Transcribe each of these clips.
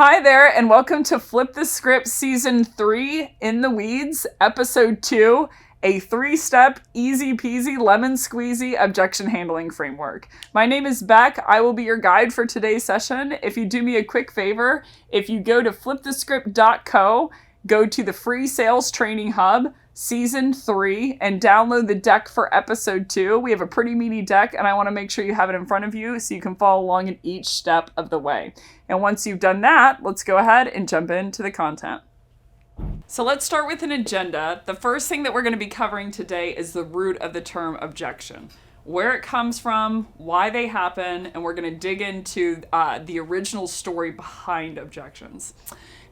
Hi there, and welcome to Flip the Script Season 3 In the Weeds, Episode 2, a 3-step, easy peasy, lemon squeezy objection handling framework. My name is Becc. I will be your guide for today's session. If you do me a quick favor, if you go to flipthescript.co, go to the free sales training hub, Season 3, and download the deck for Episode 2. We have a pretty meaty deck, and I want to make sure you have it in front of you so you can follow along in each step of the way. And once you've done that, let's go ahead and jump into the content. So let's start with an agenda. The first thing that we're going to be covering today is the root of the term objection. Where it comes from, why they happen, and we're going to dig into the original story behind objections.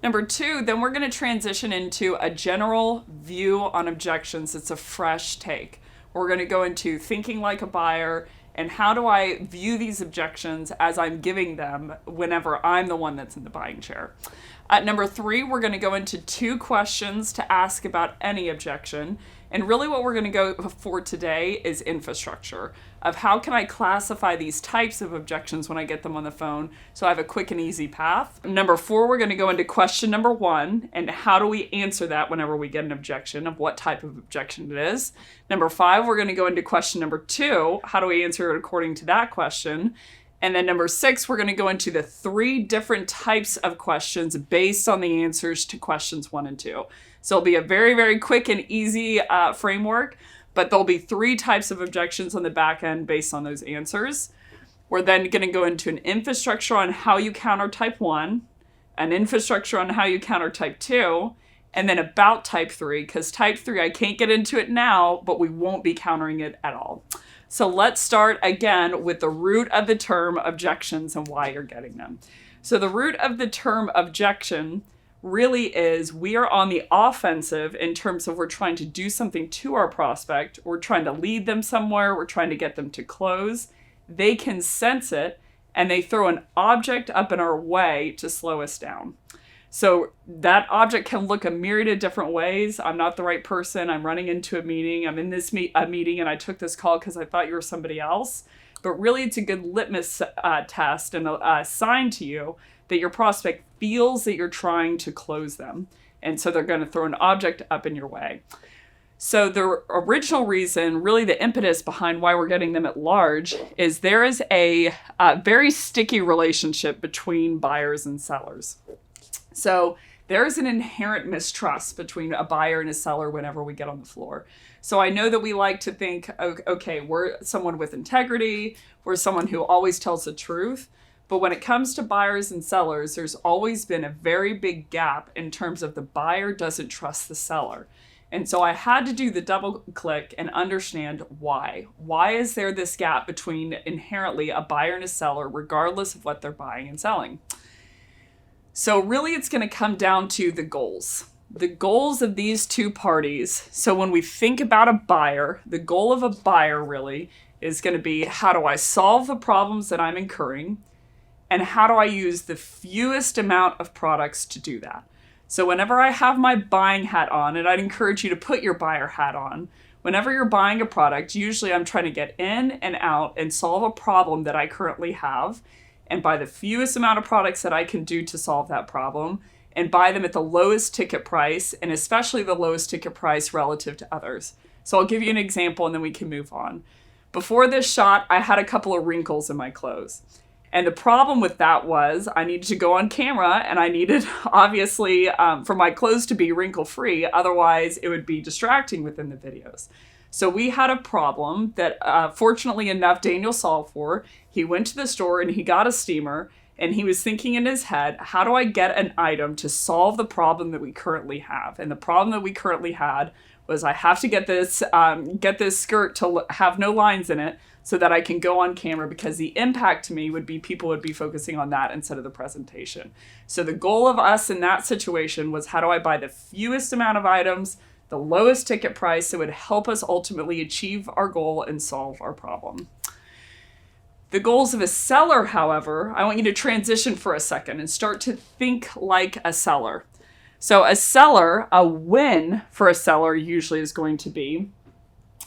Number 2, then we're going to transition into a general view on objections. It's a fresh take. We're going to go into thinking like a buyer and how do I view these objections as I'm giving them whenever I'm the one that's in the buying chair. At number 3, we're going to go into 2 questions to ask about any objection. And really what we're going to go for today is infrastructure of how can I classify these types of objections when I get them on the phone so I have a quick and easy path. Number 4, we're going to go into question number 1 and how do we answer that whenever we get an objection of what type of objection it is. Number 5, we're going to go into question number 2. How do we answer it according to that question? And then number 6, we're going to go into the 3 different types of questions based on the answers to questions 1 and 2. So it'll be a very, very quick and easy framework, but there'll be 3 types of objections on the back end based on those answers. We're then going to go into an infrastructure on how you counter type 1, an infrastructure on how you counter type 2, and then about type 3, because type 3, I can't get into it now, but we won't be countering it at all. So let's start again with the root of the term objections and why you're getting them. So the root of the term objection really is we are on the offensive in terms of we're trying to do something to our prospect. We're trying to lead them somewhere. We're trying to get them to close. They can sense it and they throw an object up in our way to slow us down. So that object can look a myriad of different ways. I'm not the right person. I'm running into a meeting. I'm in this meeting and I took this call because I thought you were somebody else. But really it's a good litmus test and a sign to you that your prospect feels that you're trying to close them. And so they're going to throw an object up in your way. So the original reason, really the impetus behind why we're getting them at large, is there is a very sticky relationship between buyers and sellers. So there's an inherent mistrust between a buyer and a seller whenever we get on the floor. So I know that we like to think, okay, we're someone with integrity, we're someone who always tells the truth. But when it comes to buyers and sellers, there's always been a very big gap in terms of the buyer doesn't trust the seller. And so I had to do the double click and understand why. Why is there this gap between inherently a buyer and a seller, regardless of what they're buying and selling? So really it's going to come down to the goals. The goals of these 2 parties. So when we think about a buyer, the goal of a buyer really is going to be how do I solve the problems that I'm incurring? And how do I use the fewest amount of products to do that? So whenever I have my buying hat on, and I'd encourage you to put your buyer hat on, whenever you're buying a product, usually I'm trying to get in and out and solve a problem that I currently have and buy the fewest amount of products that I can do to solve that problem and buy them at the lowest ticket price and especially the lowest ticket price relative to others. So I'll give you an example and then we can move on. Before this shot, I had a couple of wrinkles in my clothes. And the problem with that was I needed to go on camera and I needed, obviously, for my clothes to be wrinkle-free. Otherwise, it would be distracting within the videos. So we had a problem that, fortunately enough, Daniel solved for. He went to the store and he got a steamer and he was thinking in his head, how do I get an item to solve the problem that we currently have? And the problem that we currently had was I have to get this skirt to have no lines in it so that I can go on camera because the impact to me would be people would be focusing on that instead of the presentation. So the goal of us in that situation was how do I buy the fewest amount of items, the lowest ticket price that would help us ultimately achieve our goal and solve our problem. The goals of a seller, however, I want you to transition for a second and start to think like a seller. So a seller, a win for a seller usually is going to be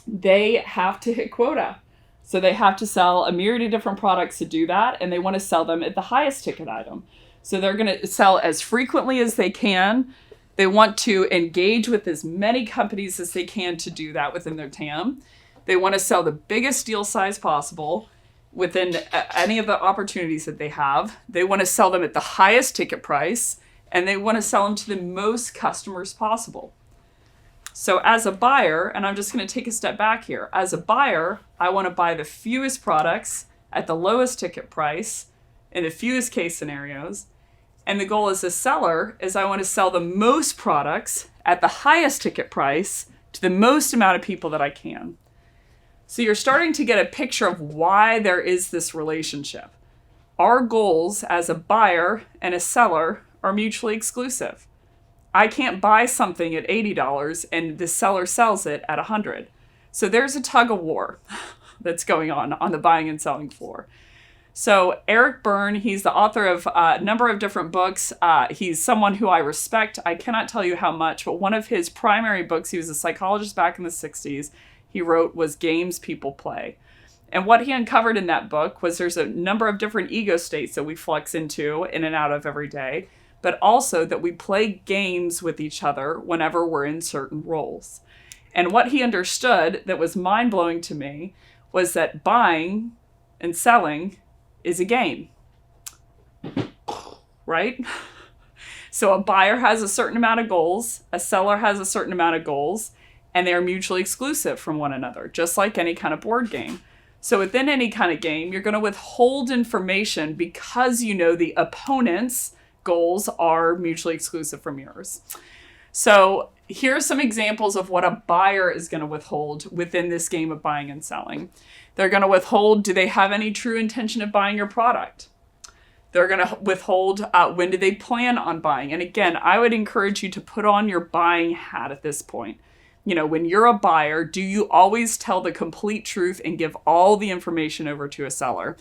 they have to hit quota. So they have to sell a myriad of different products to do that, and they want to sell them at the highest ticket item. So they're going to sell as frequently as they can. They want to engage with as many companies as they can to do that within their TAM. They want to sell the biggest deal size possible within any of the opportunities that they have. They want to sell them at the highest ticket price, and they want to sell them to the most customers possible. So as a buyer, and I'm just going to take a step back here. As a buyer, I want to buy the fewest products at the lowest ticket price in the fewest case scenarios. And the goal as a seller is I want to sell the most products at the highest ticket price to the most amount of people that I can. So you're starting to get a picture of why there is this relationship. Our goals as a buyer and a seller are mutually exclusive. I can't buy something at $80 and the seller sells it at $100. So there's a tug of war that's going on the buying and selling floor. So Eric Berne, he's the author of a number of different books. He's someone who I respect. I cannot tell you how much, but one of his primary books, he was a psychologist back in the 60s, he wrote was Games People Play. And what he uncovered in that book was there's a number of different ego states that we flex into in and out of every day, but also that we play games with each other whenever we're in certain roles. And what he understood that was mind-blowing to me was that buying and selling is a game, right? So a buyer has a certain amount of goals, a seller has a certain amount of goals, and they are mutually exclusive from one another, just like any kind of board game. So within any kind of game, you're going to withhold information because you know the opponent's goals are mutually exclusive from yours. So here are some examples of what a buyer is going to withhold within this game of buying and selling. They're going to withhold, do they have any true intention of buying your product? They're going to withhold, when do they plan on buying? And again, I would encourage you to put on your buying hat at this point. You know, when you're a buyer, do you always tell the complete truth and give all the information over to a seller?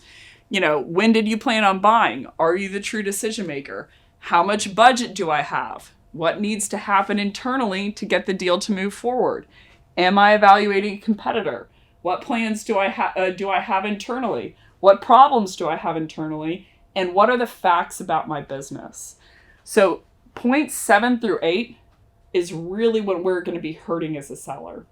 You know, when did you plan on buying? Are you the true decision maker? How much budget do I have? What needs to happen internally to get the deal to move forward? Am I evaluating a competitor? What plans do I have internally? What problems do I have internally? And what are the facts about my business? So points 7 through 8 is really what we're going to be hurting as a seller.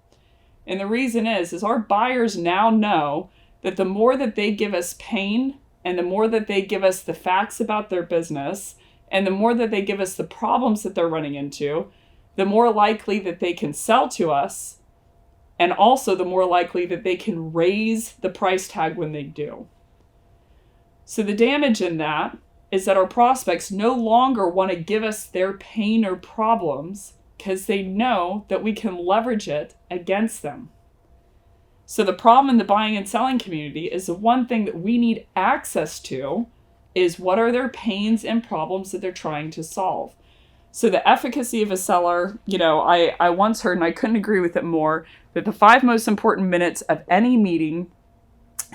And the reason is our buyers now know that the more that they give us pain and the more that they give us the facts about their business and the more that they give us the problems that they're running into, the more likely that they can sell to us. And also the more likely that they can raise the price tag when they do. So the damage in that is that our prospects no longer want to give us their pain or problems because they know that we can leverage it against them. So the problem in the buying and selling community is the one thing that we need access to is what are their pains and problems that they're trying to solve. So the efficacy of a seller, you know, I once heard, and I couldn't agree with it more, that the 5 most important minutes of any meeting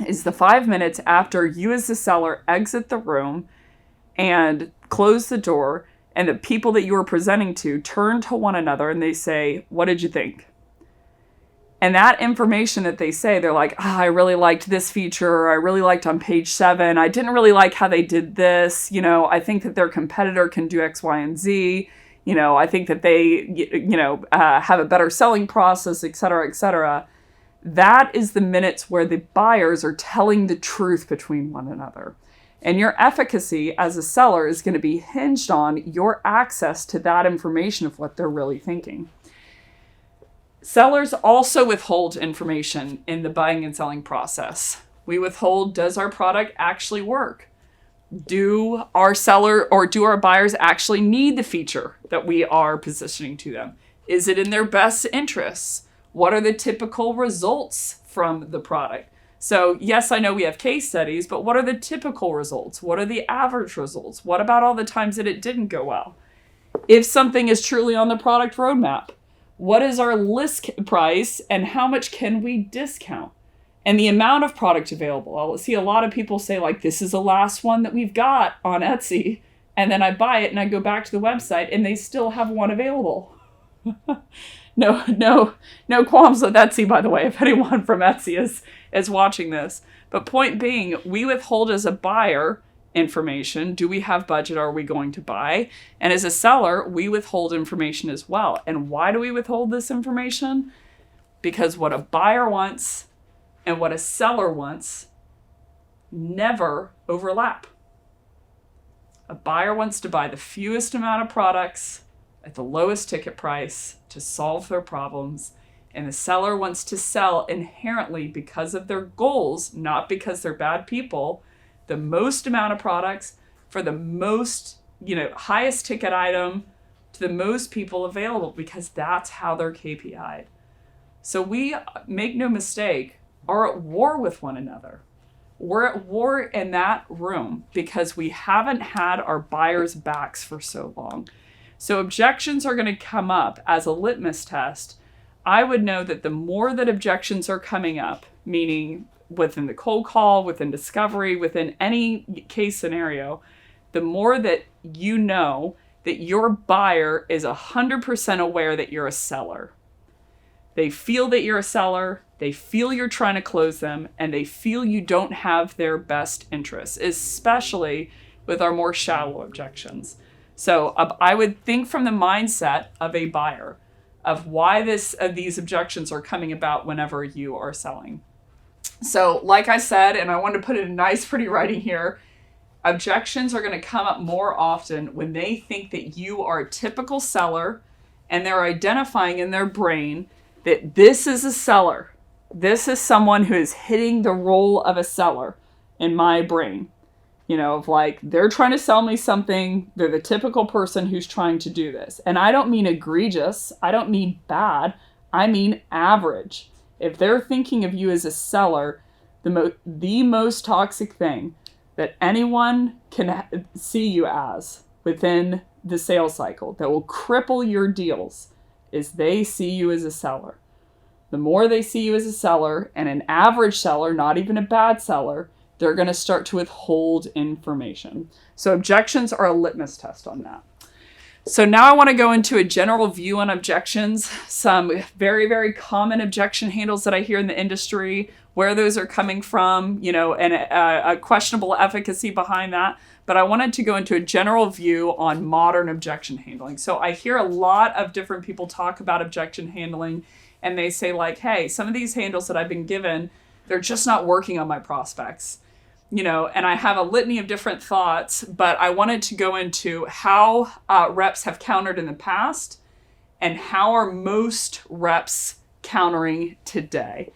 is the 5 minutes after you as the seller exit the room and close the door, and the people that you are presenting to turn to one another and they say, what did you think? And that information that they say, they're like, I really liked this feature. I really liked on page 7. I didn't really like how they did this. You know, I think that their competitor can do X, Y, and Z. You know, I think that they, have a better selling process, et cetera, et cetera. That is the minutes where the buyers are telling the truth between one another. And your efficacy as a seller is going to be hinged on your access to that information of what they're really thinking. Sellers also withhold information in the buying and selling process. We withhold, does our product actually work? Do our seller or do our buyers actually need the feature that we are positioning to them? Is it in their best interests? What are the typical results from the product? So yes, I know we have case studies, but what are the typical results? What are the average results? What about all the times that it didn't go well? If something is truly on the product roadmap, what is our list price and how much can we discount? And the amount of product available. I'll see a lot of people say like, this is the last one that we've got on Etsy. And then I buy it and I go back to the website and they still have one available. No qualms with Etsy, by the way, if anyone from Etsy is watching this. But point being, we withhold as a buyer information. Do we have budget? Are we going to buy? And as a seller, we withhold information as well. And why do we withhold this information? Because what a buyer wants and what a seller wants never overlap. A buyer wants to buy the fewest amount of products at the lowest ticket price to solve their problems. And the seller wants to sell inherently because of their goals, not because they're bad people, the most amount of products for the most, highest ticket item to the most people available, because that's how they're KPI'd. So we, make no mistake, are at war with one another. We're at war in that room because we haven't had our buyers' backs for so long. So objections are going to come up as a litmus test. I would know that the more that objections are coming up, meaning within the cold call, within discovery, within any case scenario, the more that you know that your buyer is 100% aware that you're a seller. They feel that you're a seller, they feel you're trying to close them, and they feel you don't have their best interests, especially with our more shallow objections. So I would think from the mindset of a buyer of why these objections are coming about whenever you are selling. So like I said, and I wanted to put it in nice, pretty writing here, objections are going to come up more often when they think that you are a typical seller and they're identifying in their brain that this is a seller. This is someone who is hitting the role of a seller in my brain. Of like, they're trying to sell me something. They're the typical person who's trying to do this. And I don't mean egregious. I don't mean bad. I mean average. If they're thinking of you as a seller, the most toxic thing that anyone can see you as within the sales cycle that will cripple your deals is they see you as a seller. The more they see you as a seller, and an average seller, not even a bad seller, they're going to start to withhold information. So objections are a litmus test on that. So now I want to go into a general view on objections, some very, very common objection handles that I hear in the industry, where those are coming from, and a questionable efficacy behind that. But I wanted to go into a general view on modern objection handling. So I hear a lot of different people talk about objection handling, and they say like, hey, some of these handles that I've been given, they're just not working on my prospects. And I have a litany of different thoughts, but I wanted to go into how reps have countered in the past and how are most reps countering today.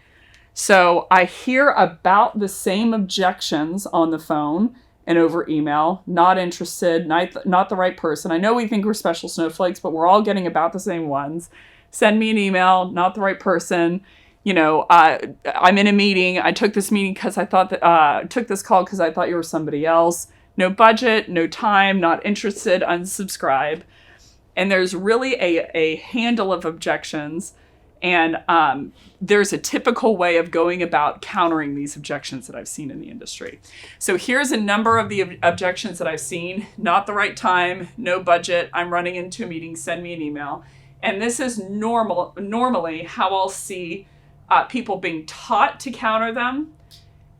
So I hear about the same objections on the phone and over email, not interested, not the right person. I know we think we're special snowflakes, but we're all getting about the same ones. Send me an email, not the right person. I'm in a meeting. I took this meeting because I thought that, took this call because I thought you were somebody else. No budget, no time, not interested, unsubscribe. And there's really a handle of objections. And there's a typical way of going about countering these objections that I've seen in the industry. So here's a number of the objections that I've seen. Not the right time, no budget, I'm running into a meeting, send me an email. And this is normally how I'll see people being taught to counter them,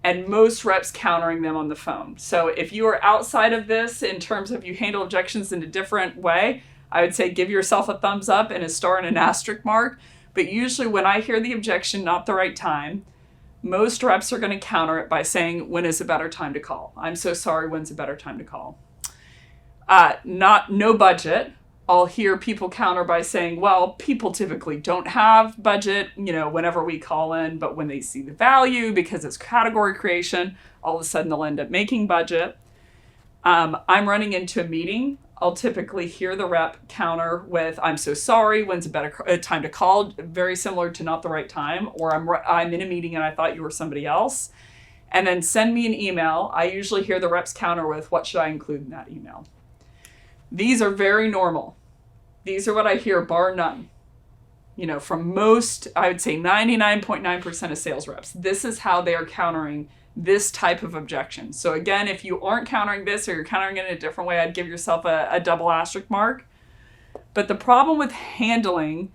and most reps countering them on the phone. So if you are outside of this in terms of you handle objections in a different way, I would say give yourself a thumbs up and a star and an asterisk mark. But usually when I hear the objection, not the right time, most reps are going to counter it by saying, when is a better time to call? I'm so sorry, when's a better time to call? No budget. I'll hear people counter by saying, well, people typically don't have budget, whenever we call in, but when they see the value, because it's category creation, all of a sudden they'll end up making budget. I'm running into a meeting. I'll typically hear the rep counter with, I'm so sorry, when's a better time to call? Very similar to not the right time, or I'm in a meeting and I thought you were somebody else. And then send me an email. I usually hear the reps counter with, what should I include in that email? These are very normal. These are what I hear, bar none. From most, I would say 99.9% of sales reps. This is how they are countering this type of objection. So again, if you aren't countering this or you're countering it in a different way, I'd give yourself a double asterisk mark. But the problem with handling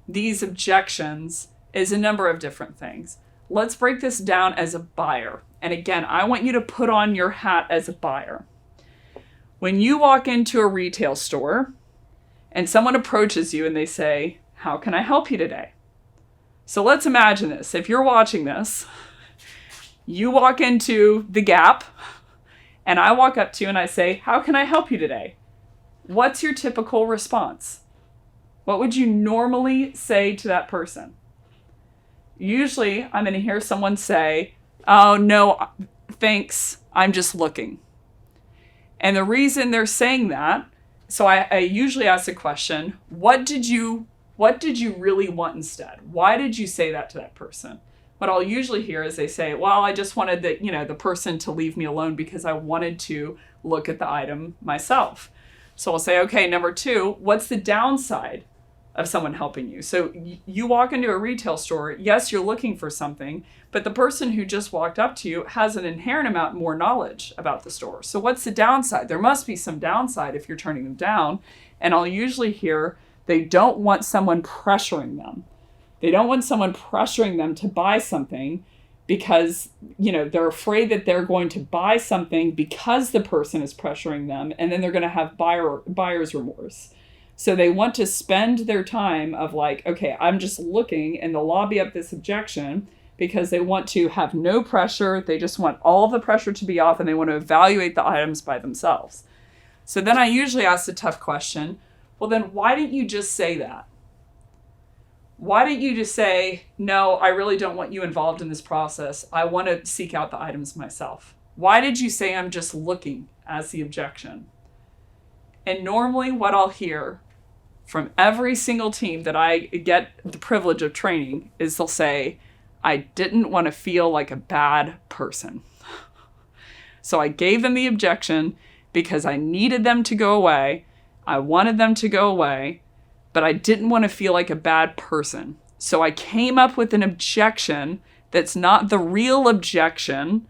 these objections is a number of different things. Let's break this down as a buyer. And again, I want you to put on your hat as a buyer. When you walk into a retail store and someone approaches you and they say, "How can I help you today?" So let's imagine this. If you're watching this, you walk into the Gap and I walk up to you and I say, "How can I help you today?" What's your typical response? What would you normally say to that person? Usually I'm going to hear someone say, "Oh, no, thanks. I'm just looking." And the reason they're saying that, so I usually ask the question, what did you really want instead? Why did you say that to that person? What I'll usually hear is they say, "Well, I just wanted the person to leave me alone because I wanted to look at the item myself." So I'll say, "Okay, number 2, what's the downside of someone helping you?" So you walk into a retail store, yes, you're looking for something, but the person who just walked up to you has an inherent amount more knowledge about the store. So what's the downside? There must be some downside if you're turning them down. And I'll usually hear they don't want someone pressuring them. They don't want someone pressuring them to buy something because, they're afraid that they're going to buy something because the person is pressuring them, and then they're going to have buyer's remorse. So they want to spend their time of like, okay, I'm just looking, and they'll lobby up this objection because they want to have no pressure. They just want all of the pressure to be off, and they want to evaluate the items by themselves. So then I usually ask the tough question, well, then why didn't you just say that? Why didn't you just say, "No, I really don't want you involved in this process. I want to seek out the items myself"? Why did you say, "I'm just looking" as the objection? And normally what I'll hear from every single team that I get the privilege of training is they'll say, "I didn't want to feel like a bad person." So I gave them the objection because I needed them to go away. I wanted them to go away, but I didn't want to feel like a bad person. So I came up with an objection that's not the real objection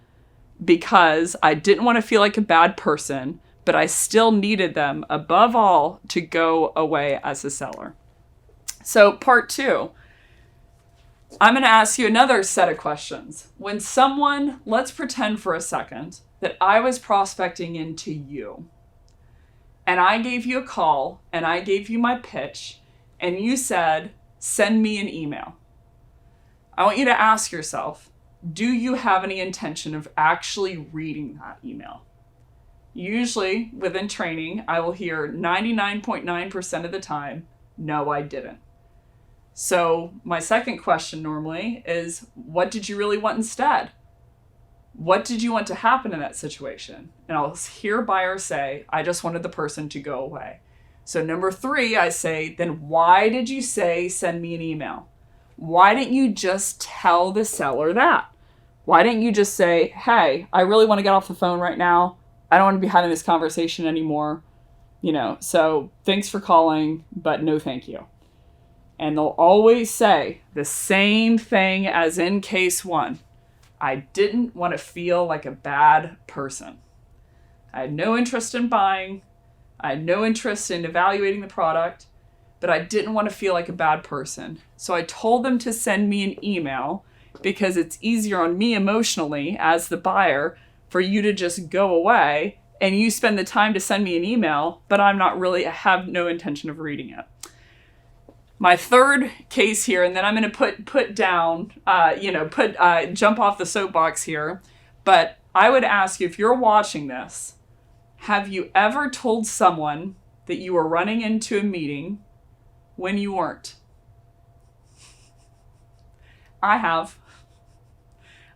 because I didn't want to feel like a bad person, but I still needed them, above all, to go away as a seller. So part 2, I'm going to ask you another set of questions. When someone, let's pretend for a second that I was prospecting into you, and I gave you a call, and I gave you my pitch, and you said, "Send me an email." I want you to ask yourself, do you have any intention of actually reading that email? Usually, within training, I will hear 99.9% of the time, "No, I didn't." So my second question normally is, what did you really want instead? What did you want to happen in that situation? And I'll hear buyers say, "I just wanted the person to go away." So number 3, I say, then why did you say, "Send me an email"? Why didn't you just tell the seller that? Why didn't you just say, "Hey, I really want to get off the phone right now. I don't want to be having this conversation anymore. So thanks for calling, but no thank you." And they'll always say the same thing as in case 1. "I didn't want to feel like a bad person. I had no interest in buying. I had no interest in evaluating the product, but I didn't want to feel like a bad person. So I told them to send me an email because it's easier on me emotionally as the buyer for you to just go away and you spend the time to send me an email, but I have no intention of reading it." My third case here, and then I'm going to put down, jump off the soapbox here. But I would ask you, if you're watching this, have you ever told someone that you were running into a meeting when you weren't? I have.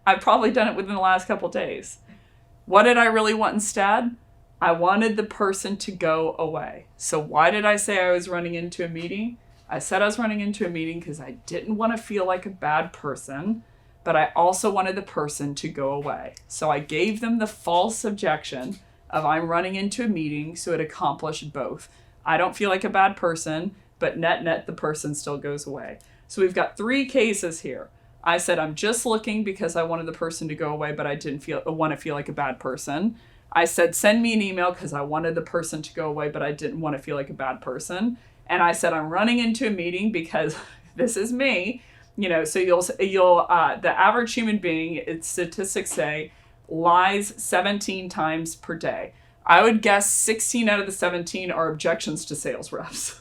I've probably done it within the last couple days. What did I really want instead? I wanted the person to go away. So why did I say I was running into a meeting? I said I was running into a meeting because I didn't want to feel like a bad person, but I also wanted the person to go away. So I gave them the false objection of I'm running into a meeting, so it accomplished both. I don't feel like a bad person, but net the person still goes away. So we've got 3 cases here. I said I'm just looking because I wanted the person to go away, but I didn't want to feel like a bad person. I said send me an email because I wanted the person to go away, but I didn't want to feel like a bad person. And I said I'm running into a meeting because this is me. So you'll the average human being, its statistics say, lies 17 times per day. I would guess 16 out of the 17 are objections to sales reps.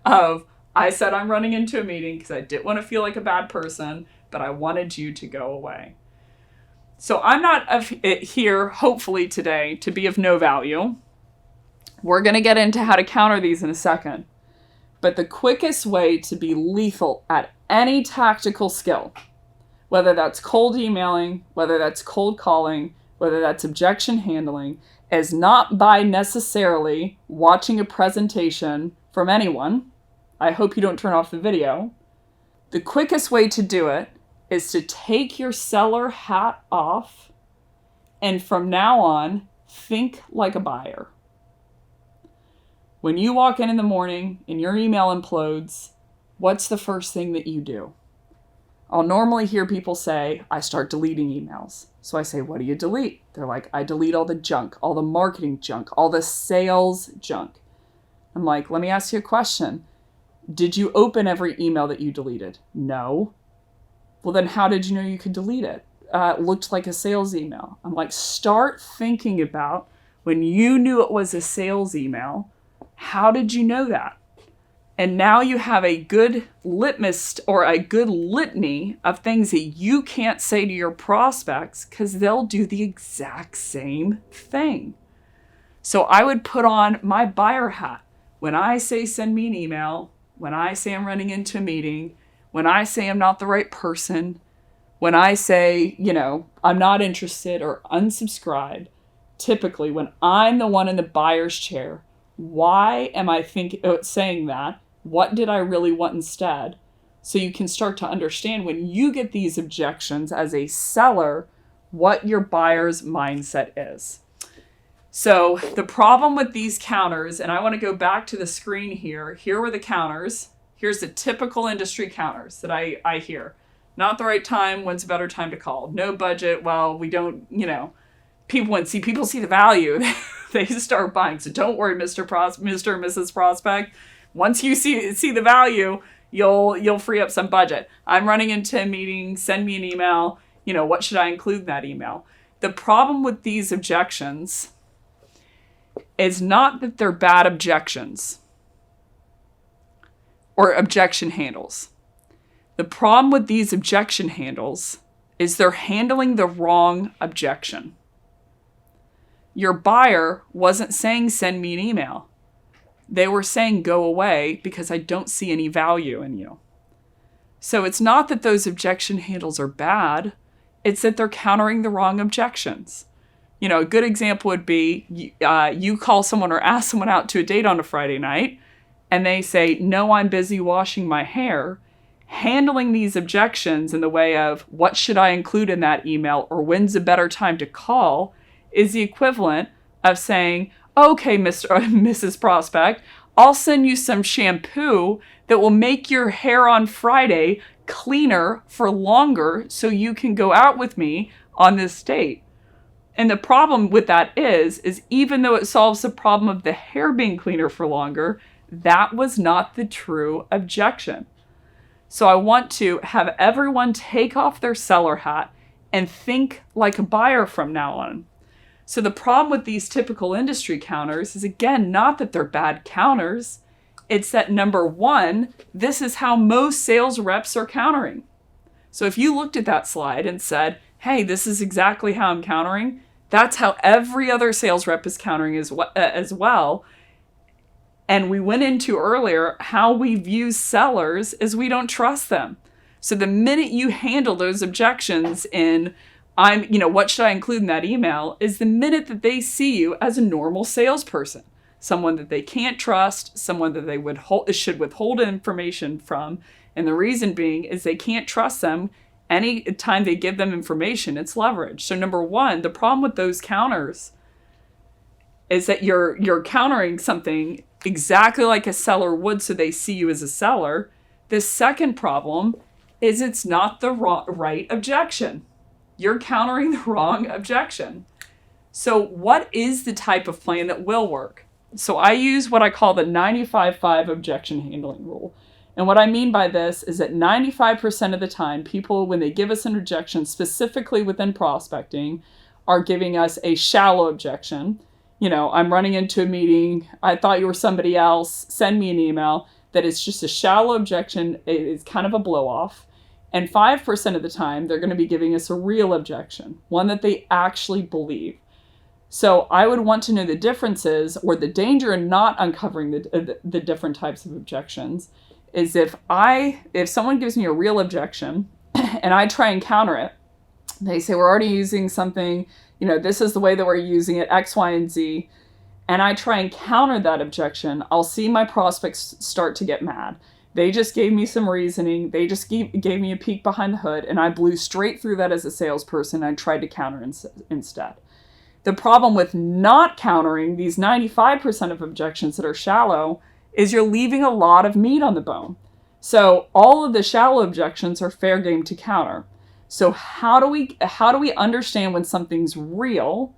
Of, I said I'm running into a meeting because I didn't want to feel like a bad person, but I wanted you to go away. So I'm not here, hopefully today, to be of no value. We're going to get into how to counter these in a second. But the quickest way to be lethal at any tactical skill, whether that's cold emailing, whether that's cold calling, whether that's objection handling, is not by necessarily watching a presentation from anyone. I hope you don't turn off the video. The quickest way to do it is to take your seller hat off and from now on, think like a buyer. When you walk in the morning and your email implodes, what's the first thing that you do? I'll normally hear people say, I start deleting emails. So I say, what do you delete? They're like, I delete all the junk, all the marketing junk, all the sales junk. I'm like, let me ask you a question. Did you open every email that you deleted? No. Well, then how did you know you could delete it? It looked like a sales email. I'm like, start thinking about when you knew it was a sales email, how did you know that? And now you have a good litmus or a good litany of things that you can't say to your prospects because they'll do the exact same thing. So I would put on my buyer hat. When I say send me an email, when I say I'm running into a meeting, when I say I'm not the right person, when I say, I'm not interested or unsubscribe, typically when I'm the one in the buyer's chair, why am I saying that? What did I really want instead? So you can start to understand when you get these objections as a seller, what your buyer's mindset is. So the problem with these counters, and I want to go back to the screen here. Here were the counters. Here's the typical industry counters that I hear. Not the right time. When's a better time to call? No budget. Well, we don't, people see the value. They start buying. So don't worry, Mr. or Mrs. Prospect. Once you see the value, you'll free up some budget. I'm running into a meeting. Send me an email. What should I include in that email? The problem with these objections is not that they're bad objections or objection handles. The problem with these objection handles is they're handling the wrong objection. Your buyer wasn't saying send me an email. They were saying go away because I don't see any value in you. So it's not that those objection handles are bad. It's that they're countering the wrong objections. A good example would be you call someone or ask someone out to a date on a Friday night and they say, no, I'm busy washing my hair. Handling these objections in the way of what should I include in that email or when's a better time to call is the equivalent of saying, okay, Mr. or Mrs. Prospect, I'll send you some shampoo that will make your hair on Friday cleaner for longer so you can go out with me on this date. And the problem with that is even though it solves the problem of the hair being cleaner for longer, that was not the true objection. So I want to have everyone take off their seller hat and think like a buyer from now on. So the problem with these typical industry counters is, again, not that they're bad counters. It's that, number one, this is how most sales reps are countering. So if you looked at that slide and said, hey, this is exactly how I'm countering, that's how every other sales rep is countering as well. And we went into earlier how we view sellers is we don't trust them. So the minute you handle those objections in what should I include in that email is the minute that they see you as a normal salesperson, someone that they can't trust, someone that they should withhold information from. And the reason being is they can't trust them. Any time they give them information, it's leverage. So number one, the problem with those counters is that you're countering something exactly like a seller would so they see you as a seller. The second problem is it's not the right objection. You're countering the wrong objection. So what is the type of plan that will work? So I use what I call the 95-5 objection handling rule. And what I mean by this is that 95% of the time, people, when they give us an objection, specifically within prospecting, are giving us a shallow objection. I'm running into a meeting. I thought you were somebody else. Send me an email. That it's just a shallow objection. It is kind of a blow off. And 5% of the time, they're going to be giving us a real objection, one that they actually believe. So I would want to know the differences, or the danger in not uncovering the different types of objections is if someone gives me a real objection and I try and counter it, they say, we're already using something, this is the way that we're using it, X, Y, and Z. And I try and counter that objection, I'll see my prospects start to get mad. They just gave me some reasoning. They just gave me a peek behind the hood, and I blew straight through that as a salesperson. I tried to counter instead. The problem with not countering these 95% of objections that are shallow is you're leaving a lot of meat on the bone. So all of the shallow objections are fair game to counter. So how do we understand when something's real?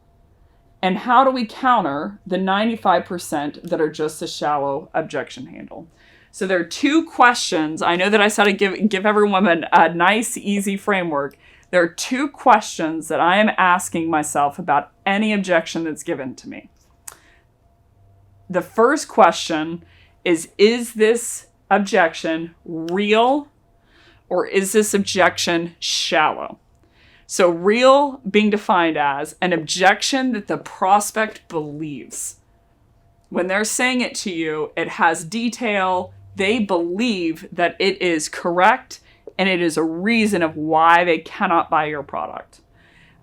And how do we counter the 95% that are just a shallow objection handle? So there are two questions. I know that I said I'd give everyone a nice, easy framework. There are two questions that I am asking myself about any objection that's given to me. The first question is this objection real, or is this objection shallow? So real being defined as an objection that the prospect believes. When they're saying it to you, it has detail. They believe that it is correct, and it is a reason of why they cannot buy your product.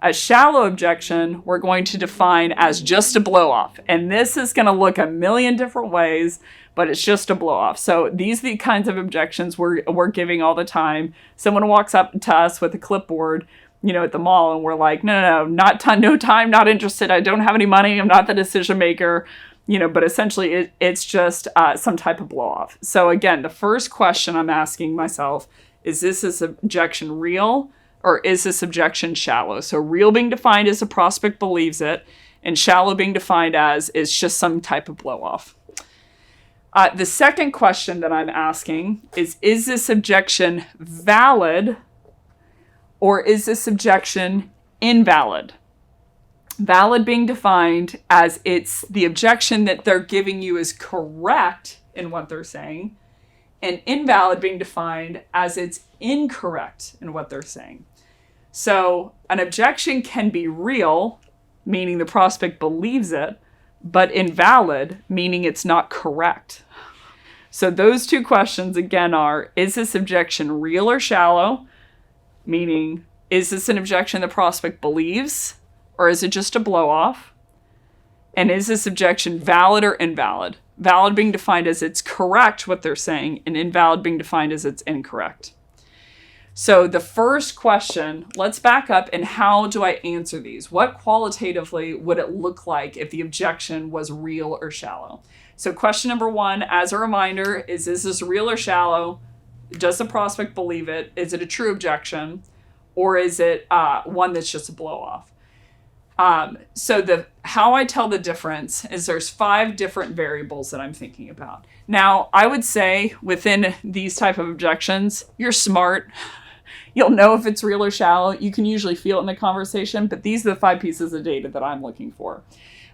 A shallow objection, we're going to define as just a blow-off. And this is going to look a million different ways, but it's just a blow-off. So these are the kinds of objections we're giving all the time. Someone walks up to us with a clipboard, at the mall, and we're like, no, no time, not interested. I don't have any money. I'm not the decision maker, but essentially it's just some type of blow off. So again, the first question I'm asking myself is this objection real, or is this objection shallow? So real being defined as the prospect believes it, and shallow being defined as is just some type of blow off. The second question that I'm asking is this objection valid, or is this objection invalid? Valid being defined as it's the objection that they're giving you is correct in what they're saying, and invalid being defined as it's incorrect in what they're saying. So an objection can be real, meaning the prospect believes it, but invalid, meaning it's not correct. So those two questions again are, is this objection real or shallow? Meaning, is this an objection the prospect believes, or is it just a blow-off? And is this objection valid or invalid? Valid being defined as it's correct what they're saying, and invalid being defined as it's incorrect. So the first question, let's back up, and how do I answer these? What qualitatively would it look like if the objection was real or shallow? So question number one, as a reminder, is this real or shallow? Does the prospect believe it? Is it a true objection? Or is it one that's just a blow-off? So how I tell the difference is there's 5 different variables that I'm thinking about. Now, I would say within these type of objections, you're smart. You'll know if it's real or shallow. You can usually feel it in the conversation, but these are the 5 pieces of data that I'm looking for.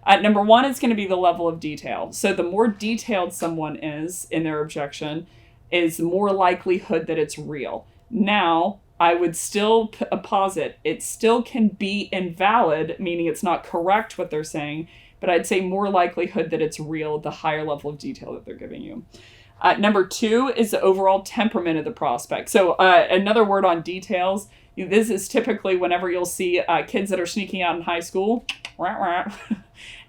Number one is going to be the level of detail. So the more detailed someone is in their objection, is more likelihood that it's real. Now, I would still posit it still can be invalid, meaning it's not correct what they're saying, but I'd say more likelihood that it's real, the higher level of detail that they're giving you. Number 2 is the overall temperament of the prospect. So another word on details, this is typically whenever you'll see kids that are sneaking out in high school,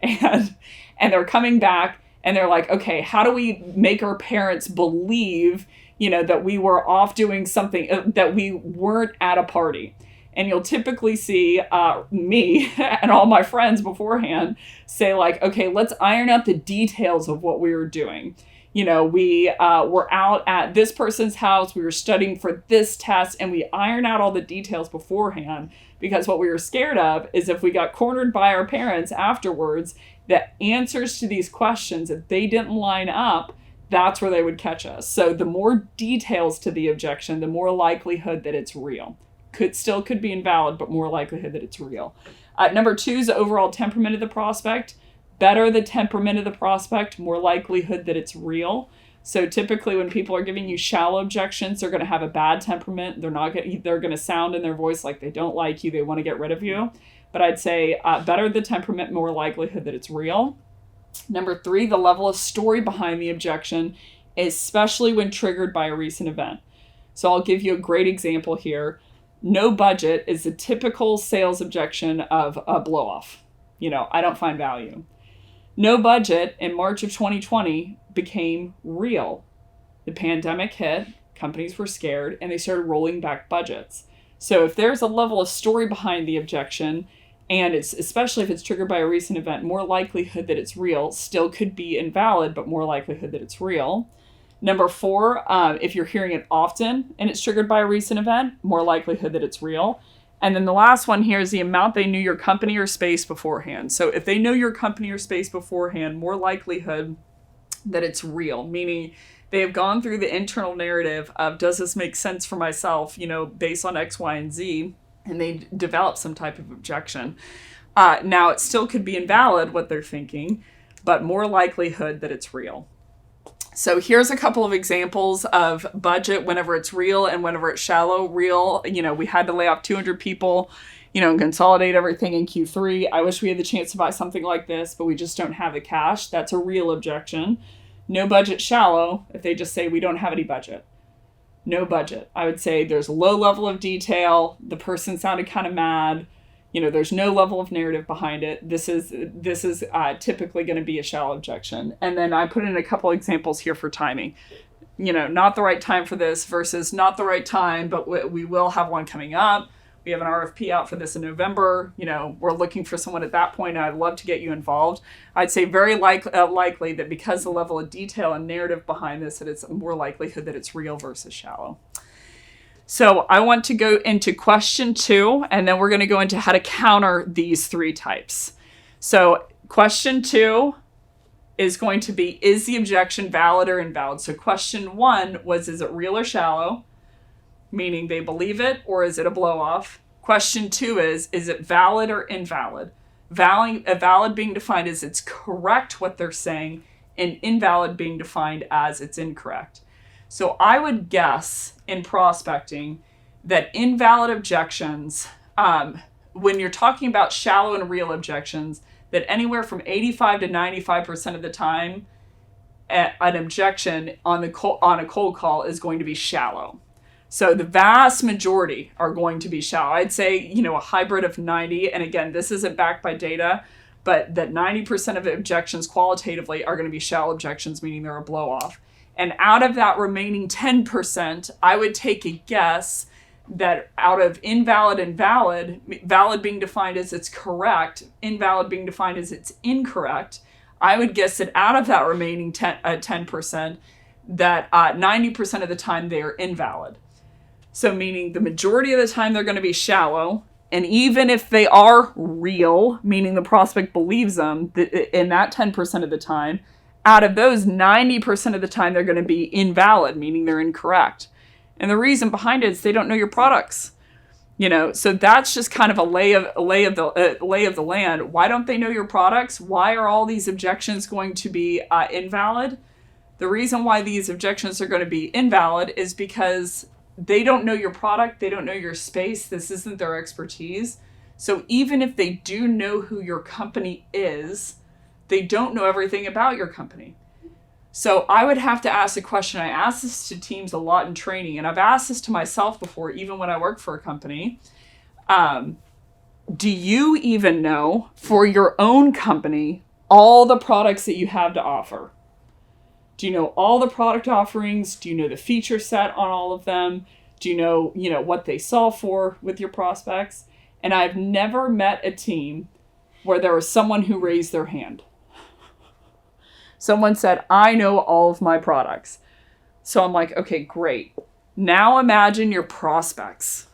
and they're coming back, and they're like, okay, how do we make our parents believe, that we were off doing something, that we weren't at a party? And you'll typically see me and all my friends beforehand say like, okay, let's iron out the details of what we were doing. We were out at this person's house, we were studying for this test, and we iron out all the details beforehand, because what we were scared of is if we got cornered by our parents afterwards, the answers to these questions, if they didn't line up, that's where they would catch us. So the more details to the objection, the more likelihood that it's real. Could be invalid, but more likelihood that it's real. Number 2 is the overall temperament of the prospect. Better the temperament of the prospect, more likelihood that it's real. So typically when people are giving you shallow objections, they're going to have a bad temperament. They're going to sound in their voice like they don't like you. They want to get rid of you. But I'd say better the temperament, more likelihood that it's real. Number 3, the level of story behind the objection, especially when triggered by a recent event. So I'll give you a great example here. No budget is a typical sales objection of a blow-off. I don't find value. No budget in March of 2020 became real. The pandemic hit, companies were scared, and they started rolling back budgets. So if there's a level of story behind the objection, and it's especially if it's triggered by a recent event, more likelihood that it's real. Still could be invalid, but more likelihood that it's real. Number 4, if you're hearing it often and it's triggered by a recent event, more likelihood that it's real. And then the last one here is the amount they knew your company or space beforehand. So if they know your company or space beforehand, more likelihood that it's real, meaning they have gone through the internal narrative of, does this make sense for myself, based on X, Y, and Z, and they develop some type of objection. Now, it still could be invalid what they're thinking, but more likelihood that it's real. So here's a couple of examples of budget whenever it's real and whenever it's shallow. Real, we had to lay off 200 people, and consolidate everything in Q3. I wish we had the chance to buy something like this, but we just don't have the cash. That's a real objection. No budget, shallow, if they just say we don't have any budget. No budget. I would say there's a low level of detail. The person sounded kind of mad. There's no level of narrative behind it. This is typically going to be a shallow objection. And then I put in a couple examples here for timing. Not the right time for this versus not the right time, but we will have one coming up. We have an RFP out for this in November. We're looking for someone at that point, and I'd love to get you involved. I'd say very likely that because the level of detail and narrative behind this, that it's more likelihood that it's real versus shallow. So I want to go into question 2, and then we're going to go into how to counter these 3 types. So question 2 is going to be, is the objection valid or invalid? So question 1 was, is it real or shallow? Meaning they believe it, or is it a blow-off? Question 2 is it valid or invalid? Valid being defined as it's correct what they're saying, and invalid being defined as it's incorrect. So I would guess in prospecting that invalid objections, when you're talking about shallow and real objections, that anywhere from 85 to 95% of the time, an objection on a cold call is going to be shallow. So the vast majority are going to be shallow. I'd say, a hybrid of 90. And again, this isn't backed by data, but that 90% of objections qualitatively are going to be shallow objections, meaning they're a blow off. And out of that remaining 10%, I would take a guess that out of invalid and valid, valid being defined as it's correct, invalid being defined as it's incorrect, I would guess that out of that remaining 10%, that 90% of the time they are invalid. So meaning the majority of the time they're going to be shallow. And even if they are real, meaning the prospect believes them, in that 10% of the time, out of those 90% of the time they're going to be invalid, meaning they're incorrect. And the reason behind it is they don't know your products. So that's just kind of a lay of the land. Why don't they know your products? Why are all these objections going to be invalid? The reason why these objections are going to be invalid is because they don't know your product. They don't know your space. This isn't their expertise. So even if they do know who your company is, they don't know everything about your company. So I would have to ask a question. I ask this to teams a lot in training, and I've asked this to myself before, even when I worked for a company. Do you even know for your own company all the products that you have to offer? Do you know all the product offerings? Do you know the feature set on all of them? Do you know, what they solve for with your prospects? And I've never met a team where there was someone who raised their hand. Someone said, I know all of my products. So I'm like, okay, great. Now imagine your prospects.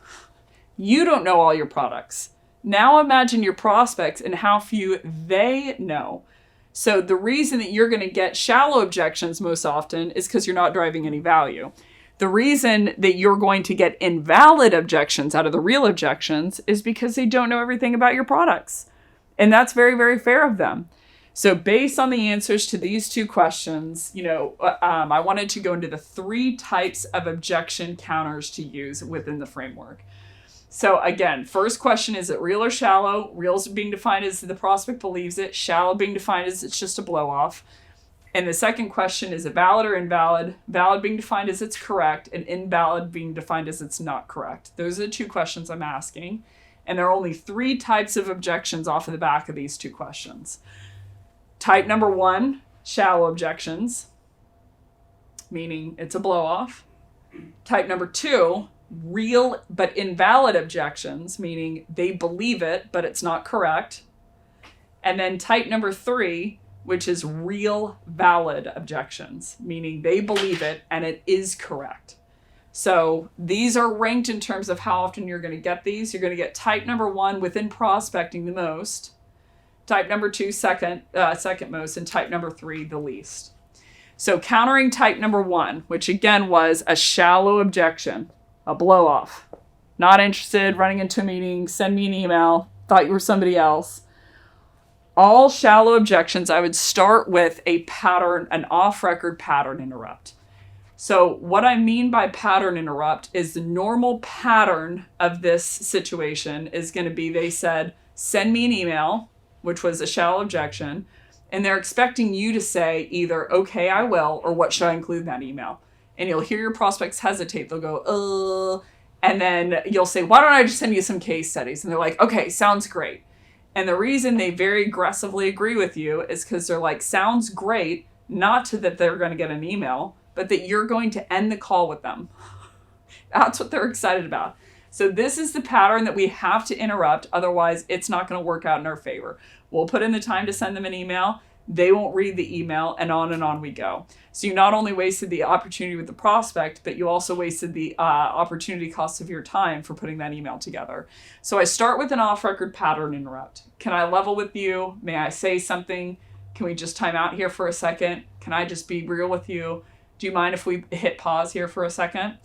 You don't know all your products. Now imagine your prospects and how few they know. So the reason that you're going to get shallow objections most often is because you're not driving any value. The reason that you're going to get invalid objections out of the real objections is because they don't know everything about your products. And that's very, very fair of them. So based on the answers to these two questions, I wanted to go into the 3 types of objection counters to use within the framework. So again, first question, is it real or shallow? Real is being defined as the prospect believes it. Shallow being defined as it's just a blow off. And the second question, is it valid or invalid? Valid being defined as it's correct, and invalid being defined as it's not correct. Those are the 2 questions I'm asking. And there are only 3 types of objections off of the back of these 2 questions. Type number 1, shallow objections, meaning it's a blow off. Type number 2, real but invalid objections, meaning they believe it, but it's not correct. And then type number 3, which is real valid objections, meaning they believe it and it is correct. So these are ranked in terms of how often you're going to get these. You're going to get type number 1 within prospecting the most, type number 2 second most, and type number 3 the least. So countering type number 1, which again was a shallow objection, a blow off, not interested, running into a meeting, send me an email, thought you were somebody else. All shallow objections, I would start with a pattern, an off-record pattern interrupt. So what I mean by pattern interrupt is the normal pattern of this situation is going to be, they said, send me an email, which was a shallow objection, and they're expecting you to say either, okay, I will, or what should I include in that email? And you'll hear your prospects hesitate. They'll go, and then you'll say, why don't I just send you some case studies? And they're like, okay, sounds great. And the reason they very aggressively agree with you is because they're like, sounds great, not to that they're going to get an email, but that you're going to end the call with them. That's what they're excited about. So this is the pattern that we have to interrupt. Otherwise, it's not going to work out in our favor. We'll put in the time to send them an email. They won't read the email, and on we go. So you not only wasted the opportunity with the prospect, but you also wasted the opportunity cost of your time for putting that email together. So I start with an off-record pattern interrupt. Can I level with you? May I say something? Can we just time out here for a second? Can I just be real with you? Do you mind if we hit pause here for a second?